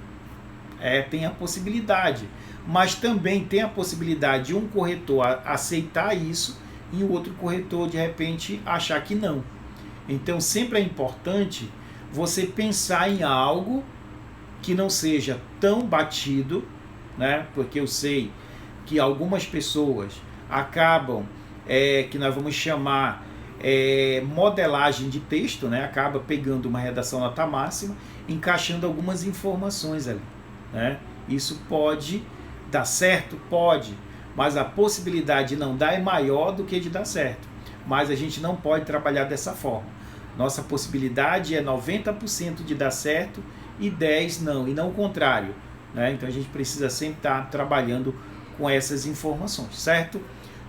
Tem a possibilidade. Mas também tem a possibilidade de um corretor aceitar isso e o outro corretor, de repente, achar que não. Então, sempre é importante você pensar em algo que não seja tão batido, né? Porque eu sei que algumas pessoas acabam, que nós vamos chamar modelagem de texto, né? Acaba pegando uma redação nota máxima, encaixando algumas informações ali, né? Isso pode dar certo? Pode, mas a possibilidade de não dar é maior do que de dar certo. Mas a gente não pode trabalhar dessa forma. Nossa possibilidade é 90% de dar certo e 10% não, e não o contrário, né? Então a gente precisa sempre estar trabalhando com essas informações, certo?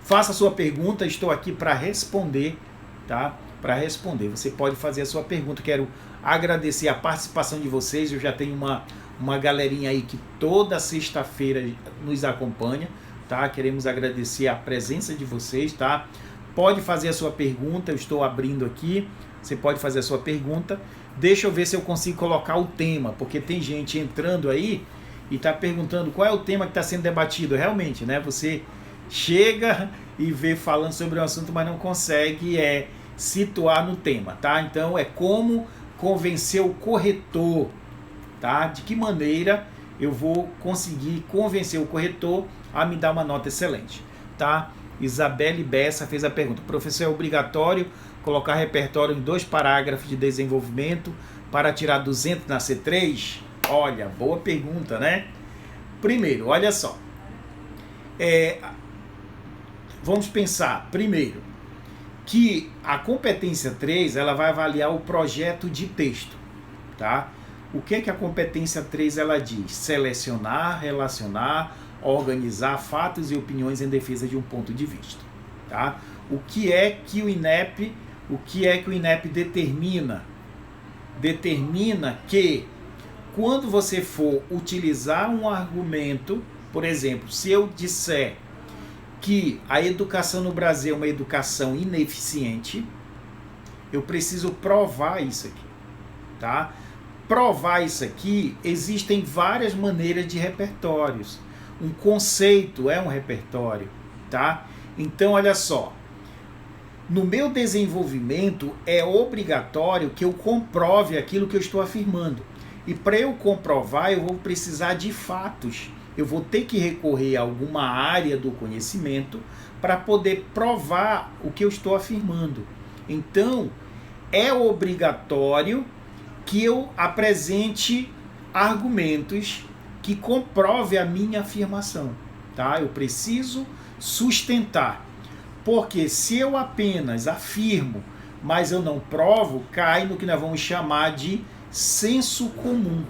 Faça a sua pergunta, estou aqui para responder, tá? Para responder. Você pode fazer a sua pergunta. Quero agradecer a participação de vocês. Eu já tenho uma galerinha aí que toda sexta-feira nos acompanha, tá? Queremos agradecer a presença de vocês, tá? Pode fazer a sua pergunta, eu estou abrindo aqui. Você pode fazer a sua pergunta. Deixa eu ver se eu consigo colocar o tema, porque tem gente entrando aí e está perguntando qual é o tema que está sendo debatido. Realmente, né? Você chega e vê falando sobre um assunto, mas não consegue situar no tema, tá? Então é como convencer o corretor, tá? De que maneira eu vou conseguir convencer o corretor a me dar uma nota excelente, tá? Isabelle Bessa fez a pergunta: professor, é obrigatório colocar repertório em 2 parágrafos de desenvolvimento para tirar 200 na C3? Olha, boa pergunta, né? Primeiro, olha só. Vamos pensar, primeiro, que a competência 3, ela vai avaliar o projeto de texto, tá? O que é que a competência 3 ela diz? Selecionar, relacionar, organizar fatos e opiniões em defesa de um ponto de vista, tá? O que é que o INEP determina? Determina que quando você for utilizar um argumento, por exemplo, se eu disser que a educação no Brasil é uma educação ineficiente, eu preciso provar isso aqui, tá? Provar isso aqui, existem várias maneiras de repertórios. Um conceito é um repertório, tá? Então, olha só, no meu desenvolvimento é obrigatório que eu comprove aquilo que eu estou afirmando. E para eu comprovar, eu vou precisar de fatos. Eu vou ter que recorrer a alguma área do conhecimento para poder provar o que eu estou afirmando. Então, é obrigatório que eu apresente argumentos que comprove a minha afirmação, tá? Eu preciso sustentar, porque se eu apenas afirmo, mas eu não provo, cai no que nós vamos chamar de senso comum,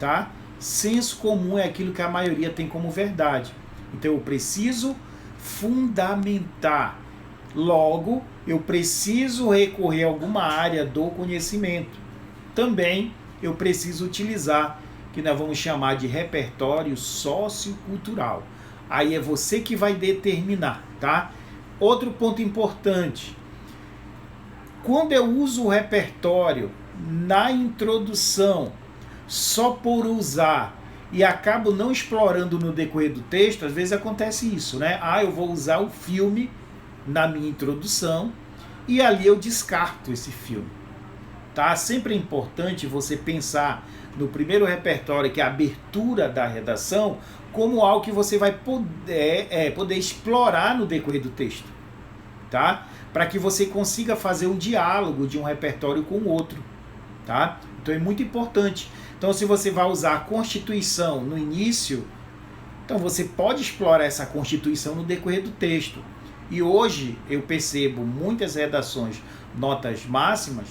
tá? Senso comum é aquilo que a maioria tem como verdade. Então eu preciso fundamentar. Logo, eu preciso recorrer a alguma área do conhecimento. Também eu preciso utilizar que nós vamos chamar de repertório sociocultural. Aí é você que vai determinar, tá? Outro ponto importante. Quando eu uso o repertório na introdução, só por usar, e acabo não explorando no decorrer do texto, às vezes acontece isso, né? Eu vou usar o filme na minha introdução e ali eu descarto esse filme, tá? Sempre é importante você pensar no primeiro repertório, que é a abertura da redação, como algo que você vai poder explorar no decorrer do texto, tá? Para que você consiga fazer um diálogo de um repertório com o outro, tá? Então é muito importante. Então, se você vai usar a Constituição no início, então você pode explorar essa Constituição no decorrer do texto. E hoje eu percebo muitas redações, notas máximas,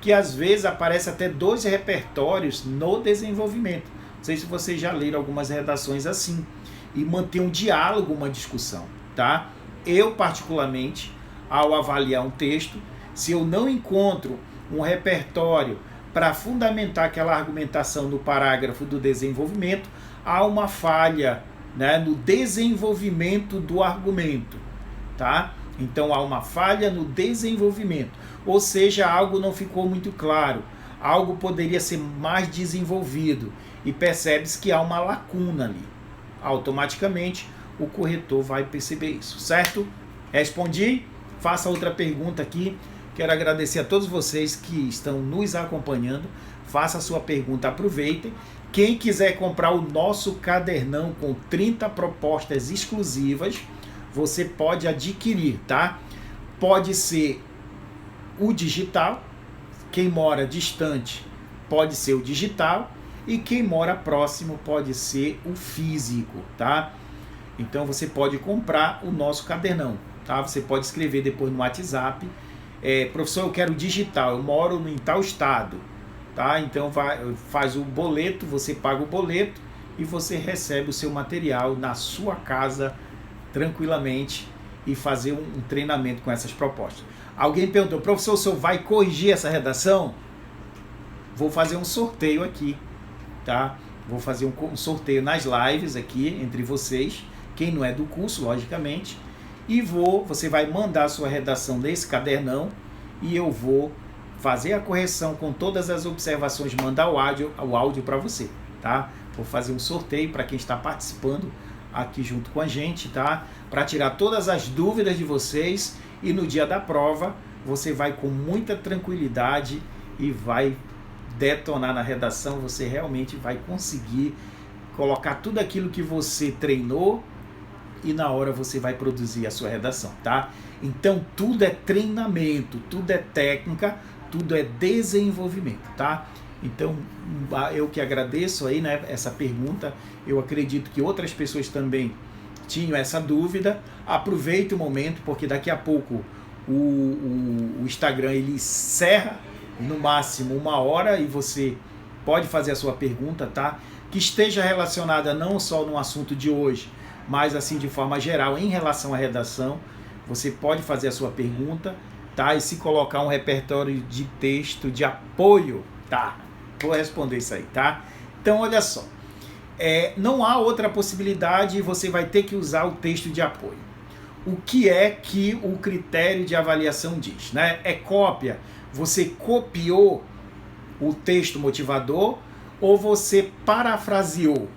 que às vezes aparece até 2 repertórios no desenvolvimento. Não sei se vocês já leram algumas redações assim. E manter um diálogo, uma discussão, tá? Eu, particularmente, ao avaliar um texto, se eu não encontro um repertório para fundamentar aquela argumentação no parágrafo do desenvolvimento, há uma falha, né, no desenvolvimento do argumento, tá? Então há uma falha no desenvolvimento, ou seja, algo não ficou muito claro, algo poderia ser mais desenvolvido e percebe-se que há uma lacuna ali. Automaticamente o corretor vai perceber isso, certo? Respondi? Faça outra pergunta aqui. Quero agradecer a todos vocês que estão nos acompanhando. faça a sua pergunta, aproveitem. Quem quiser comprar o nosso cadernão com 30 propostas exclusivas, você pode adquirir, tá? Pode ser o digital, quem mora distante pode ser o digital, e quem mora próximo pode ser o físico, tá? Então você pode comprar o nosso cadernão, tá? Você pode escrever depois no WhatsApp, professor, eu quero digital, eu moro em tal estado, tá? Então faz o boleto, você paga o boleto e você recebe o seu material na sua casa tranquilamente e fazer um treinamento com essas propostas. Alguém perguntou, professor, o senhor vai corrigir essa redação? Vou fazer um sorteio aqui, tá? Vou fazer um sorteio nas lives aqui entre vocês, quem não é do curso, logicamente, e você vai mandar a sua redação desse cadernão e eu vou fazer a correção com todas as observações, mandar o áudio para você, tá? Vou fazer um sorteio para quem está participando aqui junto com a gente, tá? Para tirar todas as dúvidas de vocês, e no dia da prova você vai com muita tranquilidade e vai detonar na redação, você realmente vai conseguir colocar tudo aquilo que você treinou e na hora você vai produzir a sua redação, tá? Então tudo é treinamento, tudo é técnica, tudo é desenvolvimento, tá? Então eu que agradeço aí, né, essa pergunta. Eu acredito que outras pessoas também tinham essa dúvida. Aproveite o momento, porque daqui a pouco o Instagram ele encerra no máximo 1 hora e você pode fazer a sua pergunta, tá? Que esteja relacionada não só no assunto de hoje, mas assim de forma geral em relação à redação. Você pode fazer a sua pergunta, tá? E se colocar um repertório de texto de apoio, tá? Vou responder isso aí, tá? Então olha só, não há outra possibilidade, você vai ter que usar o texto de apoio. O que é que o critério de avaliação diz, né? É cópia. Você copiou o texto motivador ou você parafraseou,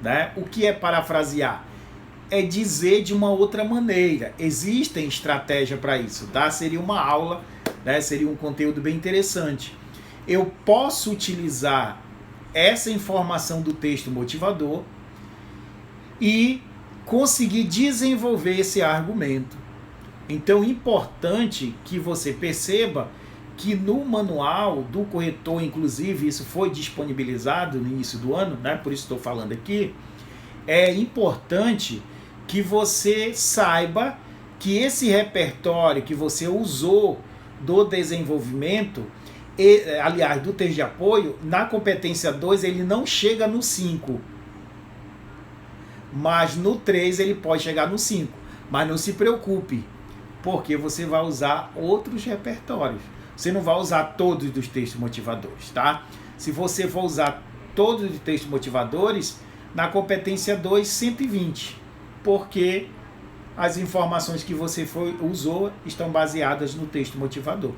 né? O que é parafrasear? É dizer de uma outra maneira. Existem estratégias para isso, tá? Seria uma aula, né? Seria um conteúdo bem interessante. Eu posso utilizar essa informação do texto motivador e conseguir desenvolver esse argumento. Então, é importante que você perceba que no manual do corretor, inclusive, isso foi disponibilizado no início do ano, né? Por isso estou falando aqui, é importante que você saiba que esse repertório que você usou do desenvolvimento, aliás, do texto de apoio, na competência 2 ele não chega no 5, mas no 3 ele pode chegar no 5. Mas não se preocupe, porque você vai usar outros repertórios. Você não vai usar todos dos textos motivadores, tá? Se você for usar todos os textos motivadores, na competência 2, 120, porque as informações que você usou estão baseadas no texto motivador.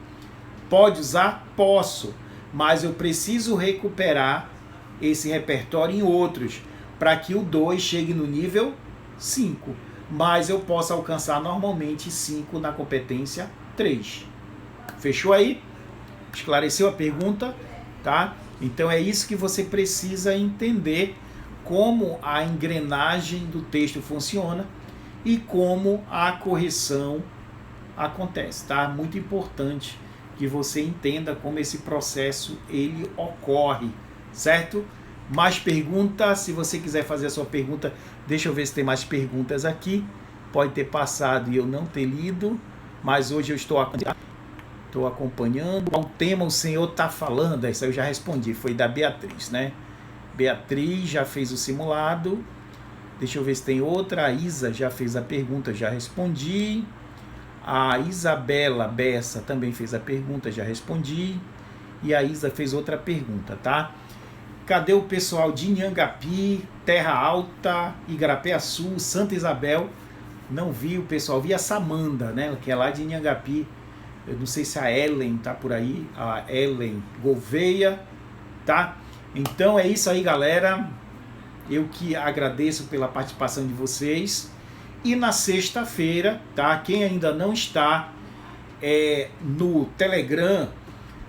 Pode usar? Posso, mas eu preciso recuperar esse repertório em outros, para que o 2 chegue no nível 5, mas eu posso alcançar normalmente 5 na competência 3. Fechou aí? Esclareceu a pergunta? Tá? Então é isso que você precisa entender, como a engrenagem do texto funciona e como a correção acontece, tá? Muito importante que você entenda como esse processo ele ocorre, certo? Mais perguntas? Se você quiser fazer a sua pergunta, deixa eu ver se tem mais perguntas aqui. Pode ter passado e eu não ter lido, mas hoje eu estou acompanhando. Qual tema o senhor está falando? Isso eu já respondi, foi da Beatriz, né? Beatriz já fez o simulado. Deixa eu ver se tem outra. A Isa já fez a pergunta, já respondi. A Isabela Bessa também fez a pergunta, já respondi. E a Isa fez outra pergunta, tá? Cadê o pessoal de Inhangapi, Terra Alta, Igarapé-Açu, Santa Isabel? Não vi o pessoal, vi a Samanda, né? Que é lá de Inhangapi. Eu não sei se a Ellen tá por aí, a Ellen Gouveia, tá? Então é isso aí, galera. Eu que agradeço pela participação de vocês. E na sexta-feira, tá? Quem ainda não está no Telegram,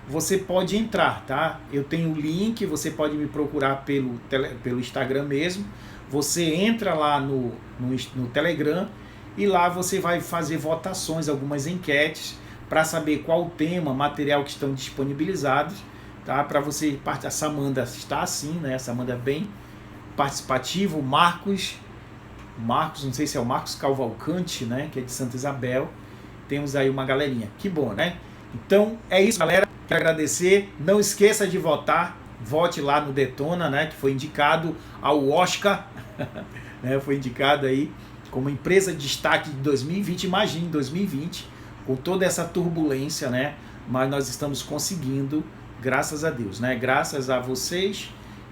você pode entrar, tá? Eu tenho o link, você pode me procurar pelo Instagram mesmo. Você entra lá no Telegram e lá você vai fazer votações, algumas enquetes, para saber qual o tema, material que estão disponibilizados, tá? Para você participar. A Samanda está assim, né? A Samanda é bem participativa. O Marcos, não sei se é o Marcos Cavalcante, né? Que é de Santa Isabel. Temos aí uma galerinha. Que bom, né? Então é isso, galera. Quero agradecer. Não esqueça de votar. Vote lá no Detona, né? Que foi indicado ao Oscar, né? Foi indicado aí como empresa de destaque de 2020. Imagine 2020, com toda essa turbulência, né? Mas nós estamos conseguindo, graças a Deus, né? Graças a vocês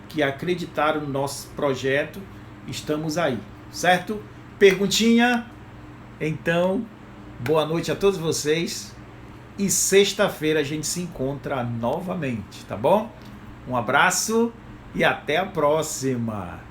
que acreditaram no nosso projeto, estamos aí, certo? Perguntinha? Então, boa noite a todos vocês e sexta-feira a gente se encontra novamente, tá bom? Um abraço e até a próxima!